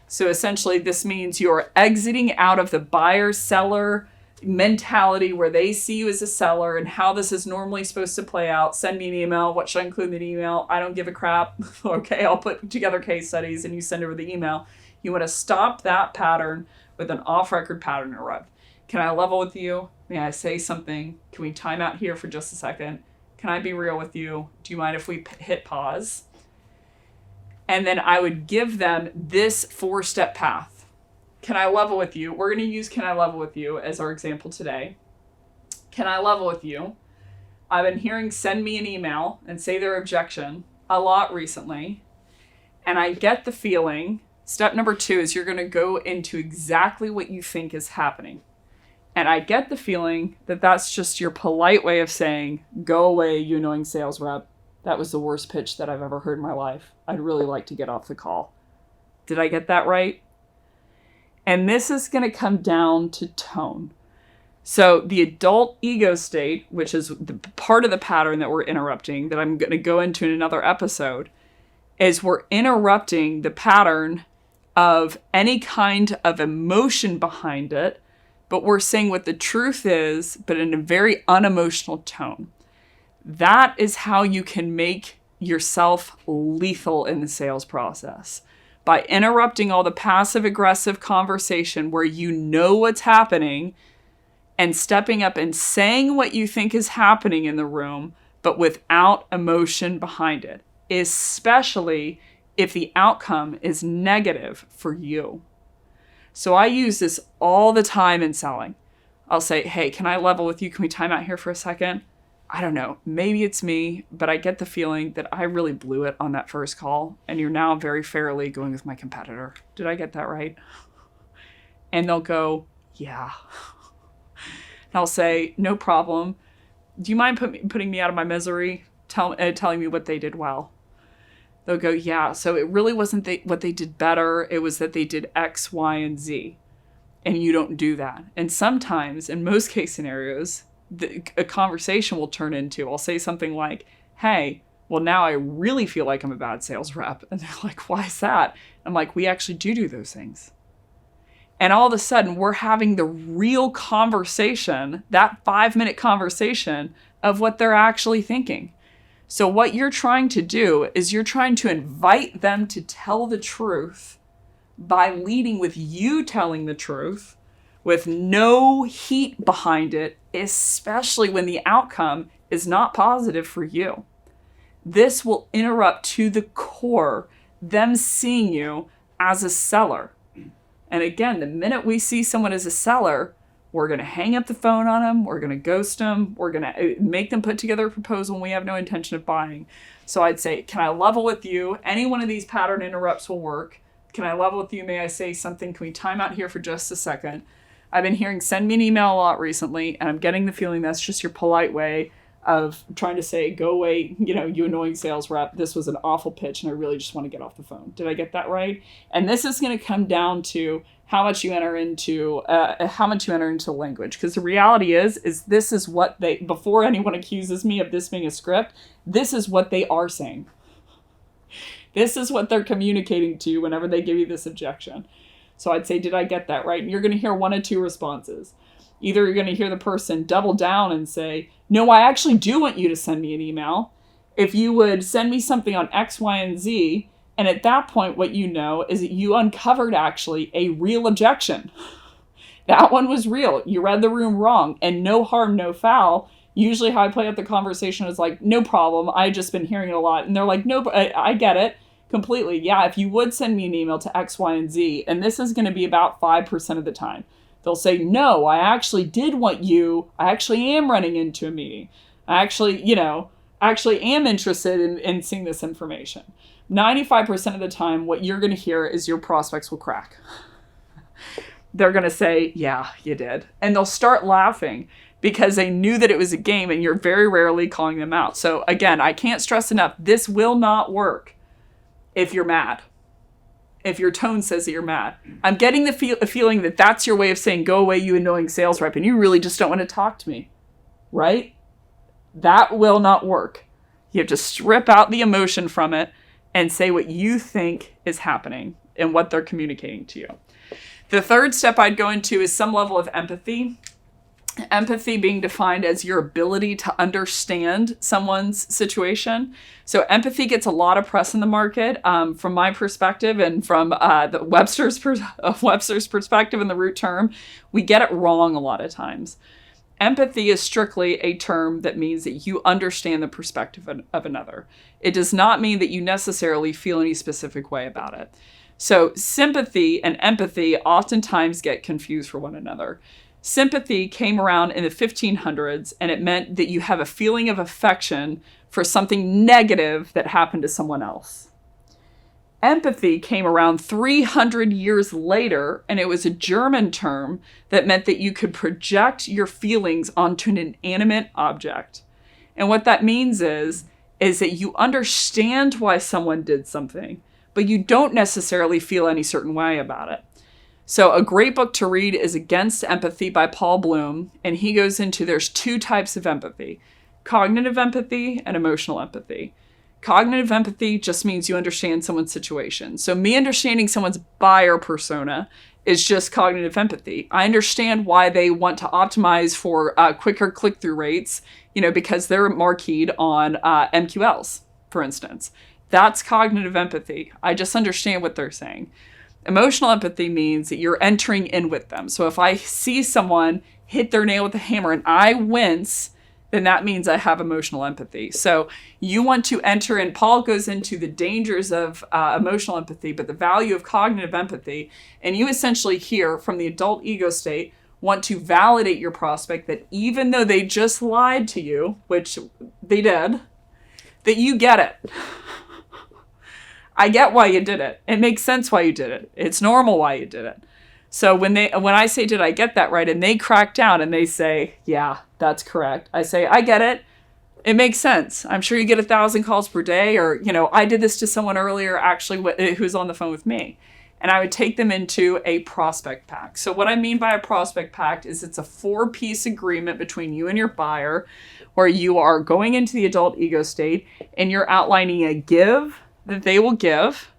So essentially, this means you're exiting out of the buyer-seller mentality where they see you as a seller and how this is normally supposed to play out. Send me an email. What should I include in the email? I don't give a crap. Okay, I'll put together case studies and you send over the email. You want to stop that pattern with an off-record pattern interrupt. Can I level with you? May I say something? Can we time out here for just a second? Can I be real with you? Do you mind if we hit pause? And then I would give them this 4-step path. Can I level with you? We're going to use can I level with you as our example today. Can I level with you? I've been hearing send me an email and say their objection a lot recently. And I get the feeling, step number 2 is you're going to go into exactly what you think is happening. And I get the feeling that that's just your polite way of saying, go away, you annoying sales rep. That was the worst pitch that I've ever heard in my life. I'd really like to get off the call. Did I get that right? And this is going to come down to tone. So the adult ego state, which is the part of the pattern that we're interrupting, that I'm going to go into in another episode, is we're interrupting the pattern of any kind of emotion behind it, but we're saying what the truth is, but in a very unemotional tone. That is how you can make yourself lethal in the sales process. By interrupting all the passive-aggressive conversation where you know what's happening and stepping up and saying what you think is happening in the room, but without emotion behind it, especially if the outcome is negative for you. So I use this all the time in selling. I'll say, hey, can I level with you? Can we time out here for a second? I don't know, maybe it's me, but I get the feeling that I really blew it on that first call, and you're now very fairly going with my competitor. Did I get that right? And they'll go, yeah. And I'll say, no problem. Do you mind putting me out of my misery? Telling me what they did well. They'll go, yeah, so it really wasn't what they did better. It was that they did X, Y, and Z. And you don't do that. And sometimes, in most case scenarios, a conversation will turn into, I'll say something like, hey, well, now I really feel like I'm a bad sales rep. And they're like, why is that? I'm like, we actually do those things. And all of a sudden, we're having the real conversation, that 5-minute conversation of what they're actually thinking. So what you're trying to do is you're trying to invite them to tell the truth by leading with you telling the truth with no heat behind it, especially when the outcome is not positive for you. This will interrupt to the core them seeing you as a seller. And again, the minute we see someone as a seller, we're going to hang up the phone on them. We're going to ghost them. We're going to make them put together a proposal when we have no intention of buying. So I'd say, can I level with you? Any one of these pattern interrupts will work. Can I level with you? May I say something? Can we time out here for just a second? I've been hearing send me an email a lot recently, and I'm getting the feeling that's just your polite way of trying to say, go away, you annoying sales rep. This was an awful pitch, and I really just want to get off the phone. Did I get that right? And this is going to come down to how much you enter into language. Because the reality is this is what they, before anyone accuses me of this being a script, this is what they are saying. This is what they're communicating to you whenever they give you this objection. So I'd say, did I get that right? And you're going to hear one of two responses. Either you're going to hear the person double down and say, no, I actually do want you to send me an email. If you would send me something on X, Y, and Z, and at that point, what you know is that you uncovered actually a real objection. That one was real. You read the room wrong, and no harm, no foul. Usually how I play out the conversation is like, no problem. I've just been hearing it a lot. And they're like, no, I get it completely. Yeah, if you would send me an email to X, Y, and Z, and this is going to be about 5% of the time. They'll say, no, I actually did want you. I actually am running into a meeting. I actually am interested in seeing this information. 95% of the time, what you're going to hear is your prospects will crack. They're going to say, yeah, you did. And they'll start laughing because they knew that it was a game, and you're very rarely calling them out. So again, I can't stress enough, this will not work if you're mad. If your tone says that you're mad. I'm getting the feeling that that's your way of saying, go away, you annoying sales rep, and you really just don't want to talk to me, right? That will not work. You have to strip out the emotion from it and say what you think is happening and what they're communicating to you. The third step I'd go into is some level of empathy. Empathy being defined as your ability to understand someone's situation. So empathy gets a lot of press in the market from my perspective and from the Webster's perspective in the root term. We get it wrong a lot of times. Empathy is strictly a term that means that you understand the perspective of another. It does not mean that you necessarily feel any specific way about it. So sympathy and empathy oftentimes get confused for one another. Sympathy came around in the 1500s, and it meant that you have a feeling of affection for something negative that happened to someone else. Empathy came around 300 years later, and it was a German term that meant that you could project your feelings onto an inanimate object. And what that means is that you understand why someone did something, but you don't necessarily feel any certain way about it. So a great book to read is Against Empathy by Paul Bloom, and he goes into there's two types of empathy, cognitive empathy and emotional empathy. Cognitive empathy just means you understand someone's situation. So me understanding someone's buyer persona is just cognitive empathy. I understand why they want to optimize for quicker click-through rates, because they're marqueed on MQLs, for instance. That's cognitive empathy. I just understand what they're saying. Emotional empathy means that you're entering in with them. So if I see someone hit their nail with a hammer and I wince, then that means I have emotional empathy. So you want to enter in. Paul goes into the dangers of emotional empathy, but the value of cognitive empathy. And you essentially here from the adult ego state want to validate your prospect that even though they just lied to you, which they did, that you get it. I get why you did it. It makes sense why you did it. It's normal why you did it. So when I say, did I get that right? And they crack down and they say, yeah, that's correct. I say, I get it. It makes sense. I'm sure you get 1,000 calls per day, or, I did this to someone earlier, actually, who's on the phone with me. And I would take them into a prospect pact. So what I mean by a prospect pact is it's a 4-piece agreement between you and your buyer, where you are going into the adult ego state and you're outlining a give that they will give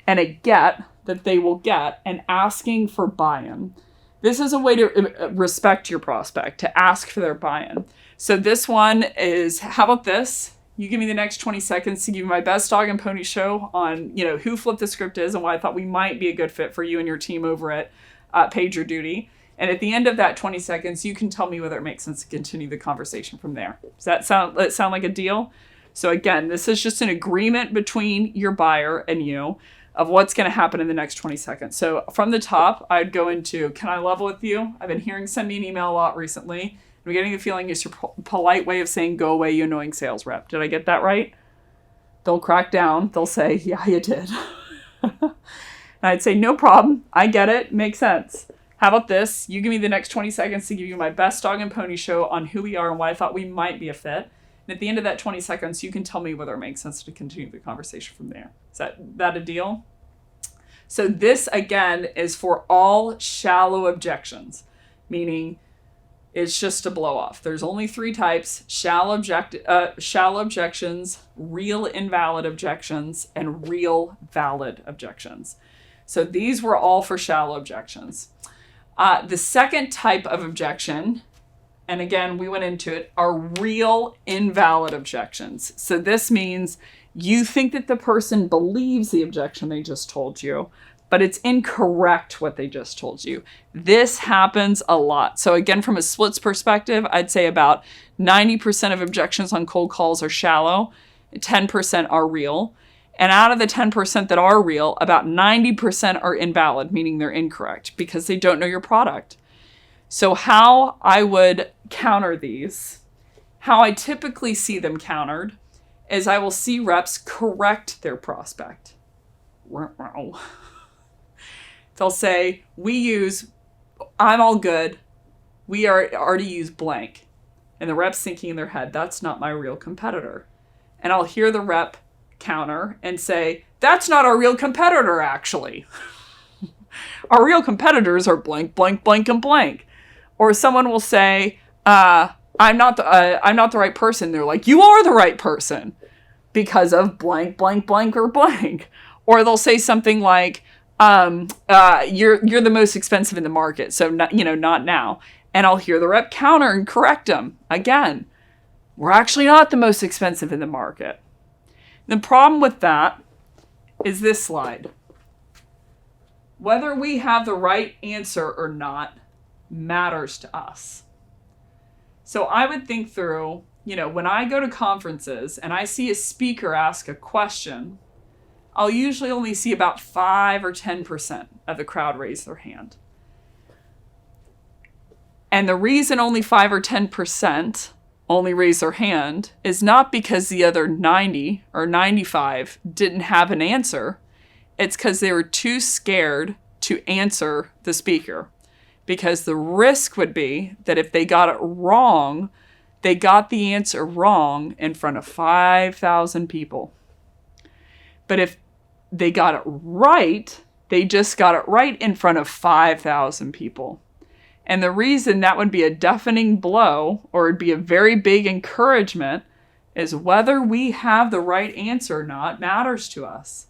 and a get that they will get and asking for buy-in. This is a way to respect your prospect, to ask for their buy-in. So this one is, how about this? You give me the next 20 seconds to give you my best dog and pony show on, who Flip the Script is and why I thought we might be a good fit for you and your team over at PagerDuty. And at the end of that 20 seconds, you can tell me whether it makes sense to continue the conversation from there. Does that sound like a deal? So again, this is just an agreement between your buyer and you of what's going to happen in the next 20 seconds. So from the top, I'd go into, can I level with you? I've been hearing send me an email a lot recently. I'm getting the feeling it's your polite way of saying, go away, you annoying sales rep. Did I get that right? They'll crack down. They'll say, yeah, you did. And I'd say, no problem. I get it. Makes sense. How about this? You give me the next 20 seconds to give you my best dog and pony show on who we are and why I thought we might be a fit. And at the end of that 20 seconds, you can tell me whether it makes sense to continue the conversation from there. Is that a deal? So this, again, is for all shallow objections, meaning it's just a blow off. There's only 3 types: shallow objections, real invalid objections, and real valid objections. So these were all for shallow objections. The second type of objection, and again, we went into it, are real invalid objections. So this means you think that the person believes the objection they just told you, but it's incorrect what they just told you. This happens a lot. So again, from a splits perspective, I'd say about 90% of objections on cold calls are shallow, 10% are real. And out of the 10% that are real, about 90% are invalid, meaning they're incorrect because they don't know your product. So how I would counter these, how I typically see them countered, is I will see reps correct their prospect. They'll say, I'm all good. We already use blank. And the rep's thinking in their head, that's not my real competitor. And I'll hear the rep counter and say, that's not our real competitor, actually. Our real competitors are blank, blank, blank, and blank. Or someone will say, I'm not the right person. They're like, you are the right person because of blank, blank, blank, or blank. Or they'll say something like, you're the most expensive in the market, so not now. And I'll hear the rep counter and correct them. Again, we're actually not the most expensive in the market. The problem with that is this slide. Whether we have the right answer or not matters to us. So I would think through, when I go to conferences and I see a speaker ask a question, I'll usually only see about 5 or 10% of the crowd raise their hand. And the reason only 5 or 10% only raise their hand is not because the other 90 or 95 didn't have an answer. It's because they were too scared to answer the speaker. Because the risk would be that if they got it wrong, they got the answer wrong in front of 5,000 people. But if they got it right, they just got it right in front of 5,000 people. And the reason that would be a deafening blow, or it'd be a very big encouragement, is whether we have the right answer or not matters to us.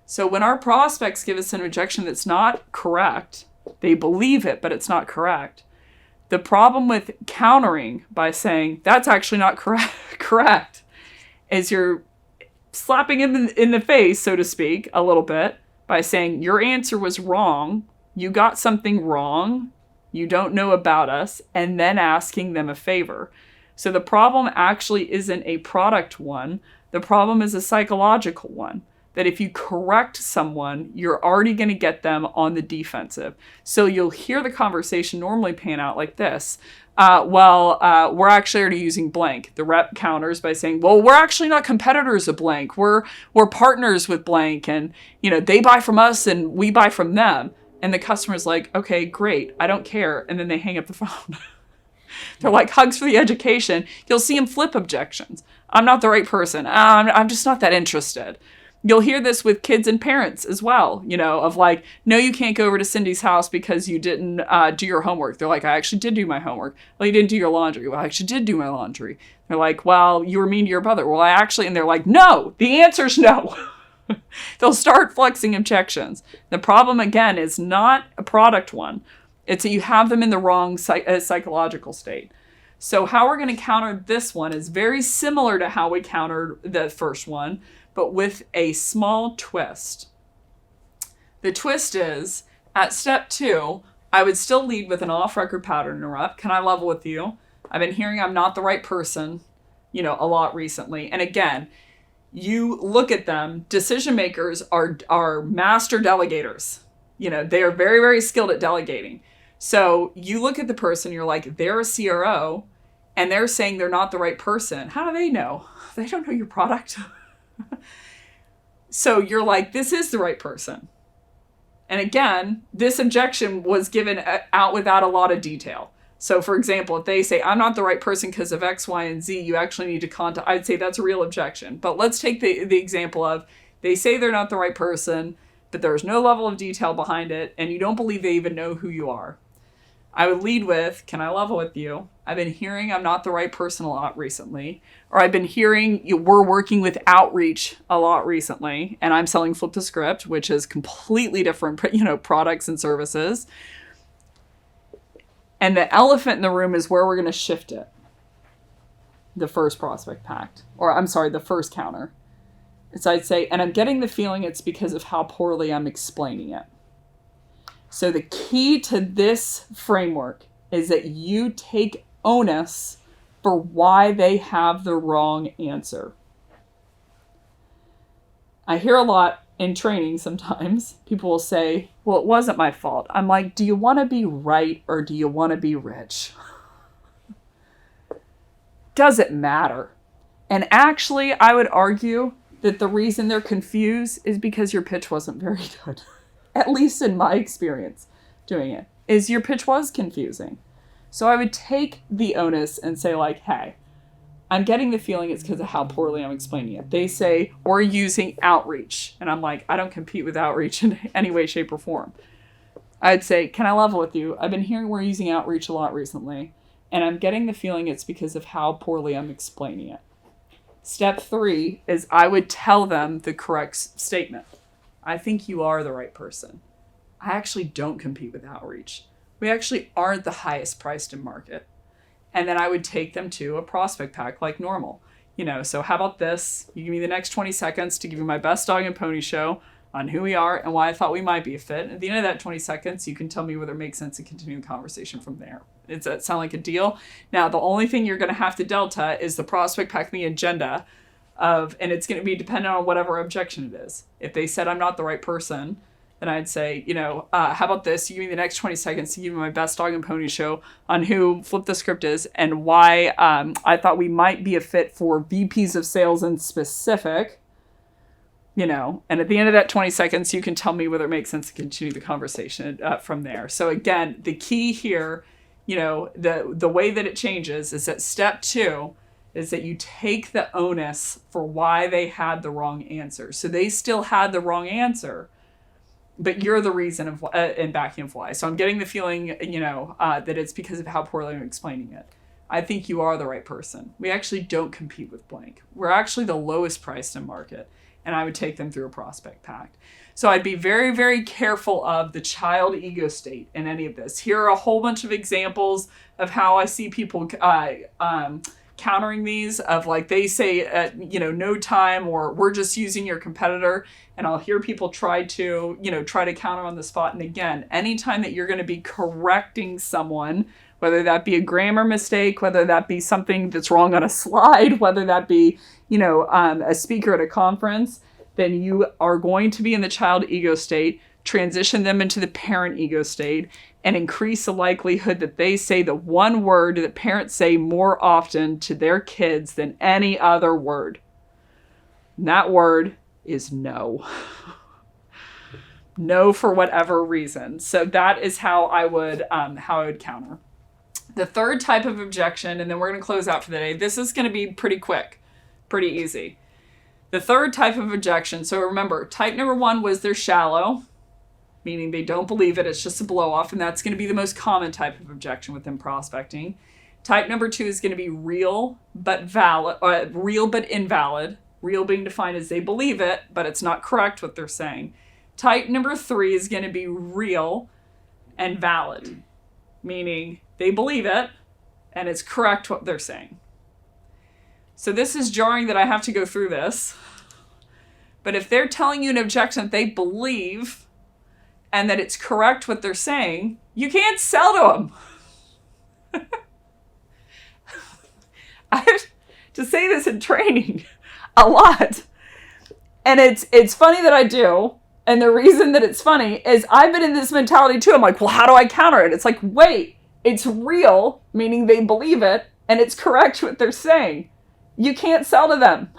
So when our prospects give us an objection that's not correct, they believe it, but it's not correct. The problem with countering by saying, that's actually not correct, is you're slapping him in the face, so to speak, a little bit, by saying, your answer was wrong, you got something wrong, you don't know about us, and then asking them a favor. So the problem actually isn't a product one. The problem is a psychological one. That if you correct someone, you're already going to get them on the defensive. So you'll hear the conversation normally pan out like this. We're actually already using blank. The rep counters by saying, well, we're actually not competitors of blank. We're partners with blank. And, they buy from us and we buy from them. And the customer's like, okay, great. I don't care. And then they hang up the phone. They're like, hugs for the education. You'll see them flip objections. I'm not the right person. I'm just not that interested. You'll hear this with kids and parents as well, of like, no, you can't go over to Cindy's house because you didn't do your homework. They're like, I actually did do my homework. Well, you didn't do your laundry. Well, I actually did do my laundry. They're like, well, you were mean to your brother. Well, and they're like, no, the answer's no. They'll start flexing objections. The problem, again, is not a product one. It's that you have them in the wrong psychological state. So how we're going to counter this one is very similar to how we countered the first one, but with a small twist. The twist is, at step 2, I would still lead with an off-record pattern interrupt. Can I level with you? I've been hearing I'm not the right person, a lot recently. And again, you look at them, decision makers are master delegators. They are very, very skilled at delegating. So you look at the person, you're like, they're a CRO, and they're saying they're not the right person. How do they know? They don't know your product. So you're like, this is the right person. And again, this objection was given out without a lot of detail. So for example, if they say, I'm not the right person because of X, Y, and Z, you actually need to contact, I'd say that's a real objection. But let's take the example of, they say they're not the right person, but there's no level of detail behind it, and you don't believe they even know who you are. I would lead with, can I level with you? I've been hearing I'm not the right person a lot recently. Or I've been hearing we're working with outreach a lot recently, and I'm selling Flip the Script, which is completely different, products and services. And the elephant in the room is where we're going to shift it. The first prospect pact. Or I'm sorry, the first counter. So I'd say, and I'm getting the feeling it's because of how poorly I'm explaining it. So the key to this framework is that you take onus for why they have the wrong answer. I hear a lot in training sometimes. People will say, well, it wasn't my fault. I'm like, do you want to be right or do you want to be rich? Does it matter? And actually, I would argue that the reason they're confused is because your pitch wasn't very good. At least in my experience doing it, is your pitch was confusing. So I would take the onus and say like, hey, I'm getting the feeling it's because of how poorly I'm explaining it. They say, we're using outreach. And I'm like, I don't compete with outreach in any way, shape, or form. I'd say, can I level with you? I've been hearing we're using outreach a lot recently. And I'm getting the feeling it's because of how poorly I'm explaining it. Step 3 is I would tell them the correct statement. I think you are the right person. I actually don't compete with outreach. We actually aren't the highest priced in market. And then I would take them to a prospect pack like normal. So how about this? You give me the next 20 seconds to give you my best dog and pony show on who we are and why I thought we might be a fit. And at the end of that 20 seconds, you can tell me whether it makes sense to continue the conversation from there. Does that sound like a deal? Now, the only thing you're going to have to delta is the prospect pack and the agenda and it's going to be dependent on whatever objection it is. If they said I'm not the right person, then I'd say, how about this? You give me the next 20 seconds to give me my best dog and pony show on who Flip the Script is and why I thought we might be a fit for VPs of sales in specific, and at the end of that 20 seconds, you can tell me whether it makes sense to continue the conversation from there. So again, the key here, the way that it changes is that step 2 is that you take the onus for why they had the wrong answer. So they still had the wrong answer, but you're the reason of in backing of why. So I'm getting the feeling, that it's because of how poorly I'm explaining it. I think you are the right person. We actually don't compete with blank. We're actually the lowest priced in market, and I would take them through a prospect pact. So I'd be very, very careful of the child ego state in any of this. Here are a whole bunch of examples of how I see people countering these of like they say no time or we're just using your competitor, and I'll hear people try to counter on the spot. And again, anytime that you're going to be correcting someone, whether that be a grammar mistake, whether that be something that's wrong on a slide, whether that be a speaker at a conference, then you are going to be in the child ego state, transition them into the parent ego state, and increase the likelihood that they say the one word that parents say more often to their kids than any other word. And that word is no. No for whatever reason. So that is how I would counter. The third type of objection, and then we're going to close out for the day. This is going to be pretty quick, pretty easy. The third type of objection, so remember, type number 1 was they're shallow, meaning they don't believe it, it's just a blow-off, and that's going to be the most common type of objection within prospecting. Type number 2 is going to be real but invalid. Real being defined as they believe it, but it's not correct what they're saying. Type number 3 is going to be real and valid, meaning they believe it and it's correct what they're saying. So this is jarring that I have to go through this. But if they're telling you an objection that they believe and that it's correct what they're saying, you can't sell to them. I have to say this in training a lot. And it's funny that I do. And the reason that it's funny is I've been in this mentality too. I'm like, well, how do I counter it? It's like, wait, it's real, meaning they believe it, and it's correct what they're saying. You can't sell to them.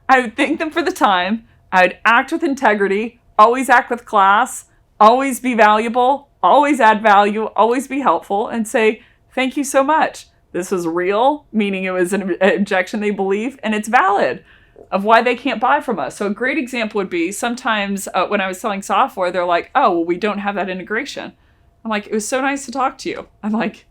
I would thank them for the time. I would act with integrity, always act with class, always be valuable, always add value, always be helpful, and say, thank you so much. This was real, meaning it was an objection they believe, and it's valid of why they can't buy from us. So a great example would be sometimes when I was selling software, they're like, oh, well, we don't have that integration. I'm like, it was so nice to talk to you. I'm like,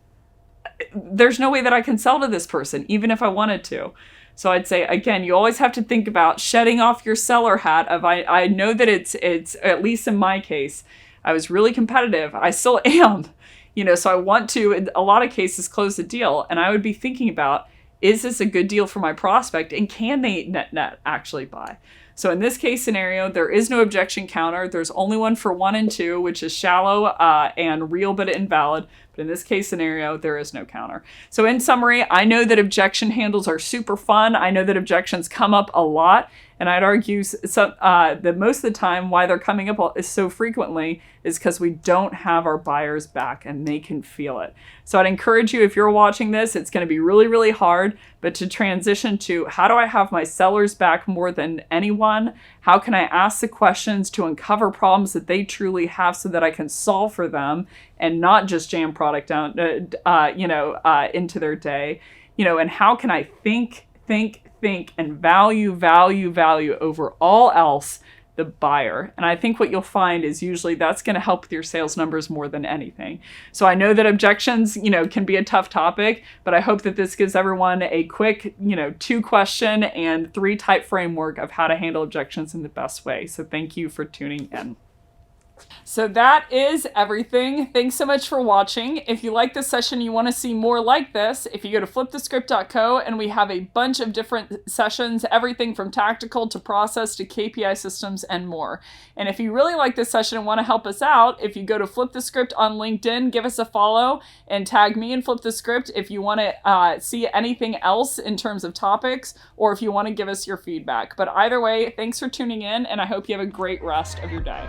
there's no way that I can sell to this person, even if I wanted to. So I'd say, again, you always have to think about shedding off your seller hat of, I know that it's, at least in my case, I was really competitive. I still am, so I want to, in a lot of cases, close the deal. And I would be thinking about, is this a good deal for my prospect? And can they net actually buy? So in this case scenario, there is no objection counter. There's only one for 1 and 2, which is shallow and real but invalid. But in this case scenario, there is no counter. So in summary, I know that objection handles are super fun. I know that objections come up a lot. And I'd argue that most of the time why they're coming up so frequently is because we don't have our buyers back and they can feel it. So I'd encourage you, if you're watching this, it's going to be really, really hard, but to transition to how do I have my sellers back more than anyone? How can I ask the questions to uncover problems that they truly have so that I can solve for them and not just jam product down, into their day, and how can I think, and value over all else the buyer. And I think what you'll find is usually that's going to help with your sales numbers more than anything. So I know that objections, can be a tough topic, but I hope that this gives everyone a quick, 2-question and 3-type framework of how to handle objections in the best way. So thank you for tuning in. So that is everything. Thanks so much for watching. If you like this session, you want to see more like this, if you go to flipthescript.co, and we have a bunch of different sessions, everything from tactical to process to KPI systems and more. And if you really like this session and want to help us out, if you go to Flip the Script on LinkedIn, give us a follow and tag me in Flip the Script if you want to see anything else in terms of topics, or if you want to give us your feedback. But either way, thanks for tuning in, and I hope you have a great rest of your day.